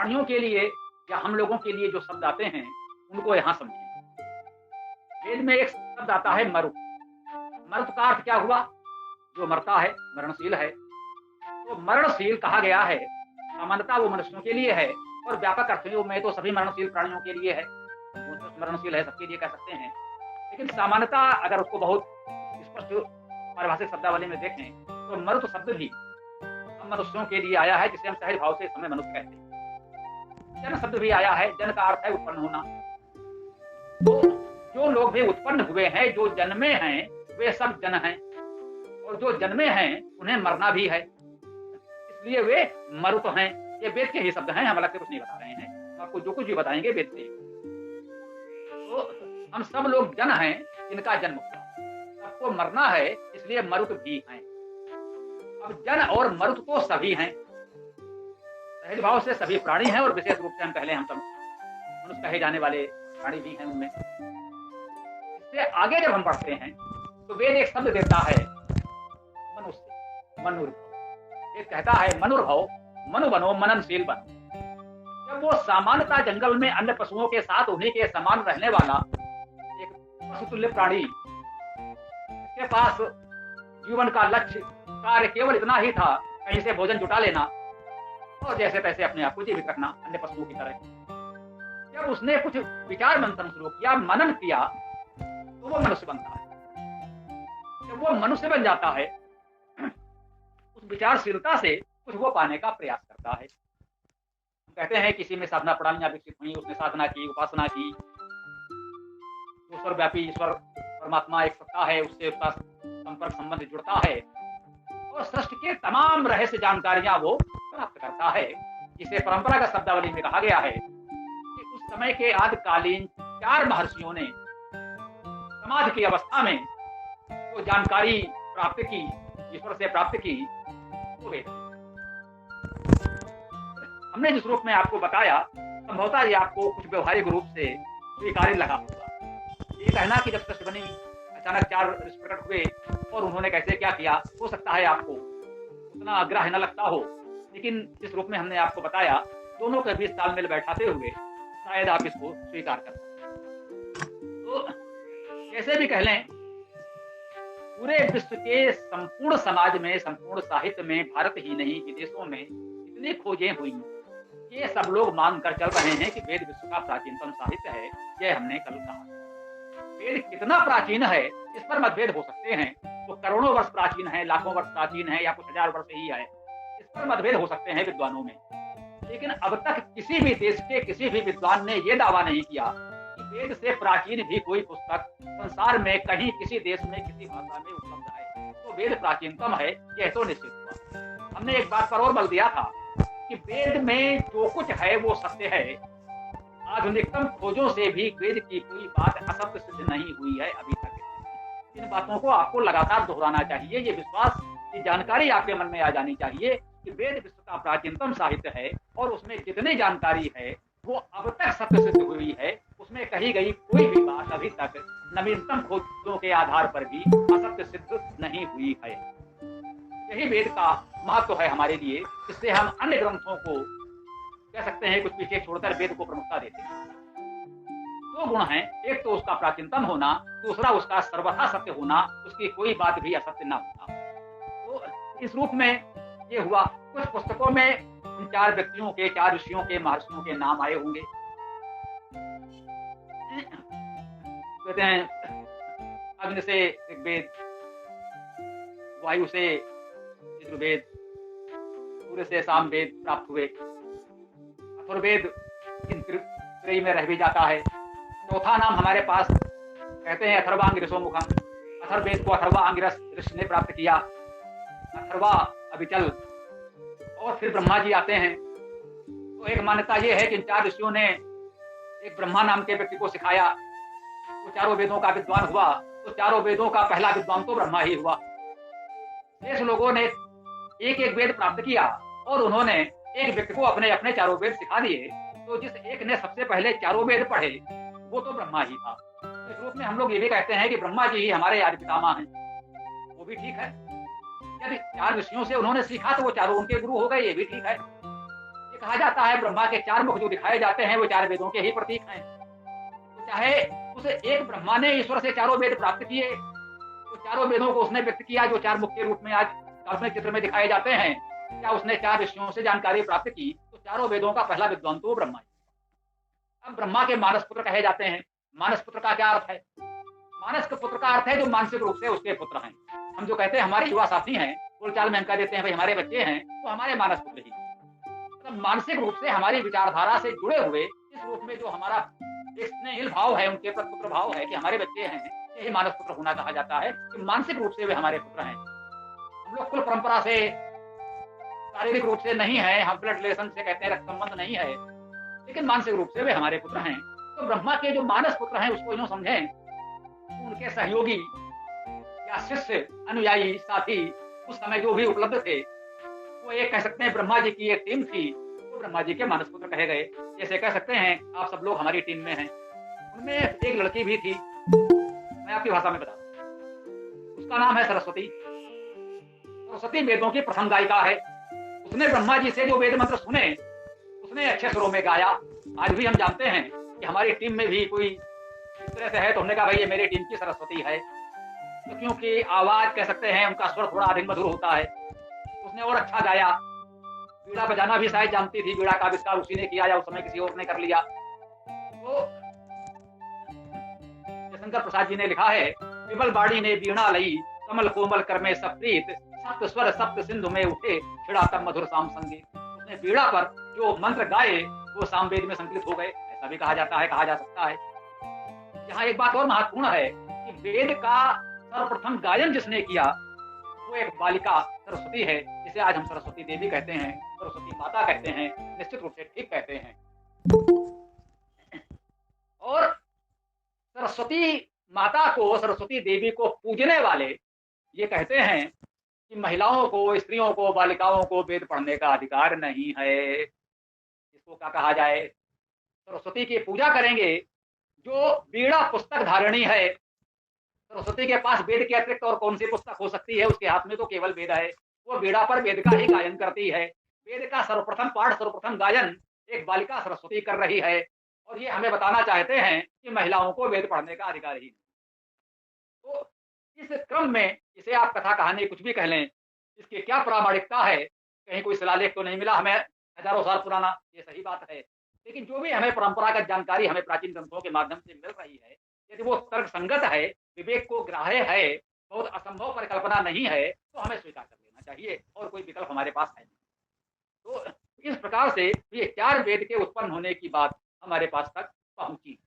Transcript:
प्राणियों के लिए या हम लोगों के लिए जो शब्द आते हैं उनको यहाँ समझें। वेद में एक शब्द आता है मरुत। मरुत का अर्थ क्या हुआ? जो मरता है, मरणशील है। तो मरणशील कहा गया है, सामान्यतः वो मनुष्यों के लिए है और व्यापक अर्थ में तो सभी मरणशील प्राणियों के लिए है। वो तो मरणशील है, सबके लिए कह सकते हैं। लेकिन सामान्यतः अगर उसको बहुत स्पष्ट पारिभाषिक शब्दावली में देखें तो मरुत शब्द भी हम मनुष्यों के लिए आया है, जिसे हम सहज भाव से इस समय मनुष्य कहते हैं। जन शब्द भी आया है, जन का अर्थ है उत्पन्न होना। तो जो लोग भी उत्पन्न हुए हैं, जो जन्मे हैं, वे सब जन हैं, और जो जन्मे हैं उन्हें मरना भी है, इसलिए वे मरुत हैं। ये वेद के ही शब्द हैं, हम अलग से कुछ नहीं बता रहे हैं। तो आपको जो कुछ भी बताएंगे वेद से। तो हम सब लोग जन हैं, इनका जन्म हुआ, सबको मरना है, इसलिए मरुत भी हैं। अब जन और मरुत तो सभी हैं, सहज भाव से सभी प्राणी हैं, और विशेष रूप से हम पहले हम सब मनुष्य कहे जाने वाले प्राणी भी हैं उनमें। इससे आगे जब हम बढ़ते हैं तो वेद एक शब्द देता है मनुष्य, मनुर्भव। वेद कहता है मनुर्भव, मनु बनो, मननशील बनो। जब वो सामान्यतः जंगल में अन्य पशुओं के साथ उन्हीं के समान रहने वाला एक पशुतुल्य प्राणी, इसके पास जीवन का लक्ष्य कार्य केवल इतना ही था, कहीं से भोजन जुटा लेना और जैसे तैसे अपने आप को जीवित रखना अन्य पशुओं की तरह। जब उसने कुछ विचार मंथन शुरू किया, मनन किया, तो वो मनुष्य बनता है। जब वो मनुष्य बन जाता है, उस विचारशीलता से कुछ वो पाने का प्रयास करता है। हम कहते हैं किसी में साधना प्रणालियां विकसित हुई, उसने साधना की, उपासना की, जो सर्वव्यापी ईश्वर परमात्मा एक सत्ता है, उससे उसका संपर्क संबंध जुड़ता है और सृष्टि के तमाम रहस्य जानकारियां वो प्राप्त करता है, जिसे परंपरागत शब्दावली में कहा गया है कि उस समय के आदिकालीन 4 महर्षियों ने समाधि की अवस्था में जो जानकारी प्राप्त की, ईश्वर से प्राप्त की, वो वेद। हमने जिस रूप में आपको बताया, संभवतः ये आपको कुछ व्यवहारिक रूप से स्वीकार्य लगा होगा। ये कहना कि जब सृष्टि बनी, अचानक 4 ऋषि प्रकट हुए और उन्होंने कैसे क्या किया, हो सकता है आपको उतना आग्रह न लगता हो, लेकिन जिस रूप में हमने आपको बताया, दोनों के बीच तालमेल बैठाते हुए शायद आप इसको स्वीकार कर सकते। तो कैसे भी कह लें, पूरे विश्व के संपूर्ण समाज में, संपूर्ण साहित्य में, भारत ही नहीं विदेशों में इतनी खोजें हुई, ये सब लोग मानकर चल रहे हैं कि वेद विश्व का प्राचीनतम साहित्य है। यह हमने कल कहा। वेद कितना प्राचीन है इस पर मतभेद हो सकते हैं, वो करोड़ों वर्ष प्राचीन है, लाखों वर्ष प्राचीन है, या कुछ हजार वर्ष ही है, इस पर मतभेद हो सकते हैं विद्वानों में। लेकिन अब तक किसी भी देश के किसी भी विद्वान ने यह दावा नहीं किया कि वेद से प्राचीन भी कोई पुस्तक संसार में कहीं किसी देश में किसी भाषा में उपलब्ध है। तो वेद प्राचीनतम है, यह तो निश्चित हुआ। हमने एक बात पर और बल दिया था कि वेद में जो कुछ है वो सत्य है। आधुनिकतम खोजों से भी वेद की कोई बात असत्य सिद्ध नहीं हुई है अभी तक। इन बातों को आपको लगातार दोहराना चाहिए। ये विश्वास, ये जानकारी आपके मन में आ जानी चाहिए कि वेद विश्व का प्राचीनतम साहित्य है और उसमें जितनी जानकारी है वो अब तक सत्य सिद्ध हुई है। उसमें कही गई कोई भी बात अभी तक नवीनतम खोजों के आधार पर भी असत्य सिद्ध नहीं हुई है। यही वेद का महत्व है हमारे लिए, इससे हम अन्य ग्रंथों को कह सकते हैं कुछ पीछे छोड़कर वेद को प्रमुखता देते हैं। 2 गुण हैं, एक तो उसका प्राचीनतम होना, दूसरा उसका सर्वथा सत्य होना, उसकी कोई बात भी असत्य न होना। तो इस रूप में ये हुआ। कुछ पुस्तकों में इन 4 व्यक्तियों के, 4 ऋषियों के, महर्षियों के नाम आए होंगे। कहते हैं अग्नि से ऋग्वेद, वायु से यजुर्वेद, सूर्य से सामवेद प्राप्त हुए। अथर्ववेद इन त्रयी में रह भी जाता है। चौथा नाम हमारे पास कहते हैं अथर्वांगिरसो मुखम। अथर्ववेद को अथर्वांगिरस ऋषि ने प्राप्त किया। अथर्वा, अभिचल और फिर ब्रह्मा जी आते हैं। तो एक मान्यता यह है कि इन 4 ऋषियों ने एक ब्रह्मा नाम के व्यक्ति को सिखाया। वो 4 वेदों का विद्वान हुआ, तो 4 वेदों का पहला विद्वान तो ब्रह्मा ही हुआ। शेष लोगों ने एक एक वेद प्राप्त किया और उन्होंने एक व्यक्ति को अपने अपने 4 वेद सिखा दिए। तो जिस एक ने सबसे पहले 4 वेद पढ़े वो तो ब्रह्मा ही था। इस रूप में हम लोग ये भी कहते हैं कि ब्रह्मा जी ही हमारे आदि पितामह हैं। वो भी ठीक है। यदि 4 ऋषियों से उन्होंने सीखा तो वो 4 उनके गुरु हो गए, ये भी ठीक है। ये कहा जाता है ब्रह्मा के 4 मुख जो दिखाए जाते हैं वो 4 वेदों के ही प्रतीक हैं। तो चाहे उस एक ब्रह्मा ने ईश्वर से चारों वेद प्राप्त किए, तो चारों वेदों को उसने व्यक्त किया जो 4 मुख के रूप में आज काल्पनिक चित्र में दिखाए जाते हैं। क्या उसने 4 ऋषियों से जानकारी प्राप्त की, तो चारों वेदों का पहला विद्वान तो ब्रह्मा ही। अब ब्रह्मा के मानस पुत्र कहे जाते हैं। मानस पुत्र का क्या अर्थ है? मानस के पुत्र का अर्थ है जो मानसिक रूप से उसके पुत्र हैं। हम जो कहते हैं हमारे युवा साथी हैं, बोलचाल में हम कह देते हैं भाई हमारे बच्चे हैं, तो हमारे मानस पुत्र ही। मतलब मानसिक रूप से हमारी विचारधारा से जुड़े हुए इस रूप में जो हमारा एक स्नेहिल भाव है, उनके प्रति पुत्र भाव है कि हमारे बच्चे हैं, यही मानस पुत्र होना कहा जाता है कि मानसिक रूप से वे हमारे पुत्र हैं। हम लोग कुल परंपरा से शारीरिक रूप से नहीं है, हम ब्लड रिलेशन से कहते हैं रक्त संबंध नहीं है, लेकिन मानसिक रूप से वे हमारे पुत्र हैं। तो ब्रह्मा के जो मानस पुत्र हैं उसको यूं समझें, उनके सहयोगी या शिष्य, अनुयायी, साथी उस समय जो भी उपलब्ध थे, वो एक कह सकते हैं ब्रह्मा जी की एक टीम थी, वो ब्रह्मा जी के मानस पुत्र कहे गए। जैसे कह सकते हैं आप सब लोग हमारी टीम में हैं, उनमें एक लड़की भी थी, मैं आपकी भाषा में बता दूं, उसका नाम है सरस्वती। सरस्वती वेदों की प्रथम गायिका है। उसने ब्रह्मा जी से जो वेद मंत्र सुने, उसने अच्छे स्वरों में गाया। आज भी हम जानते हैं कि हमारी टीम में भी कोई इस तरह से है, तो हमने कहा भाई ये मेरी टीम की सरस्वती है, तो क्योंकि आवाज कह सकते हैं उनका स्वर थोड़ा अधिक मधुर होता है। उसने और अच्छा गाया। बीड़ा बजाना भी शायद जानती थी, बीड़ा का आविष्कार उसी ने किया या उस समय किसी और ने कर लिया। तो जयशंकर प्रसाद जी ने लिखा है, विमल बाड़ी ने बीणा लई, कमल कोमल कर में सप्रीत, सप्त स्वर सप्त सिंधु में उठे, छिड़ा तब मधुर साम संगीत। उसने बीड़ा पर जो मंत्र गाए वो सामवेद में संकलित हो गए, ऐसा भी कहा जाता है, कहा जा सकता है। यहाँ एक बात और महत्वपूर्ण है कि वेद का सर्वप्रथम गायन जिसने किया वो एक बालिका सरस्वती है, जिसे आज हम सरस्वती देवी कहते हैं, सरस्वती माता कहते हैं, निश्चित रूप से ठीक कहते हैं। और सरस्वती माता को, सरस्वती देवी को पूजने वाले ये कहते हैं कि महिलाओं को, स्त्रियों को, बालिकाओं को वेद पढ़ने का अधिकार नहीं है। इसको क्या कहा जाए? सरस्वती की पूजा करेंगे जो बीड़ा पुस्तक धारणी है। सरस्वती के पास वेद के अतिरिक्त और कौन सी पुस्तक हो सकती है? उसके हाथ में तो केवल वेद है। वो बीड़ा पर वेद का ही गायन करती है। वेद का सर्वप्रथम पाठ, सर्वप्रथम गायन एक बालिका सरस्वती कर रही है, और ये हमें बताना चाहते हैं कि महिलाओं को वेद पढ़ने का अधिकार ही नहीं। तो इस क्रम में इसे आप कथा कहानी कुछ भी कह लें, इसकी क्या प्रामाणिकता है? कहीं कोई शिलालेख तो नहीं मिला हमें हजारों साल पुराना, ये सही बात है, लेकिन जो भी हमें परंपरागत जानकारी हमें प्राचीन ग्रंथों के माध्यम से मिल रही है, यदि वो तर्क संगत है, विवेक को ग्राह्य है, बहुत असंभव परिकल्पना नहीं है, तो हमें स्वीकार कर लेना चाहिए, और कोई विकल्प हमारे पास है नहीं। तो इस प्रकार से ये 4 वेद के उत्पन्न होने की बात हमारे पास तक पहुंची।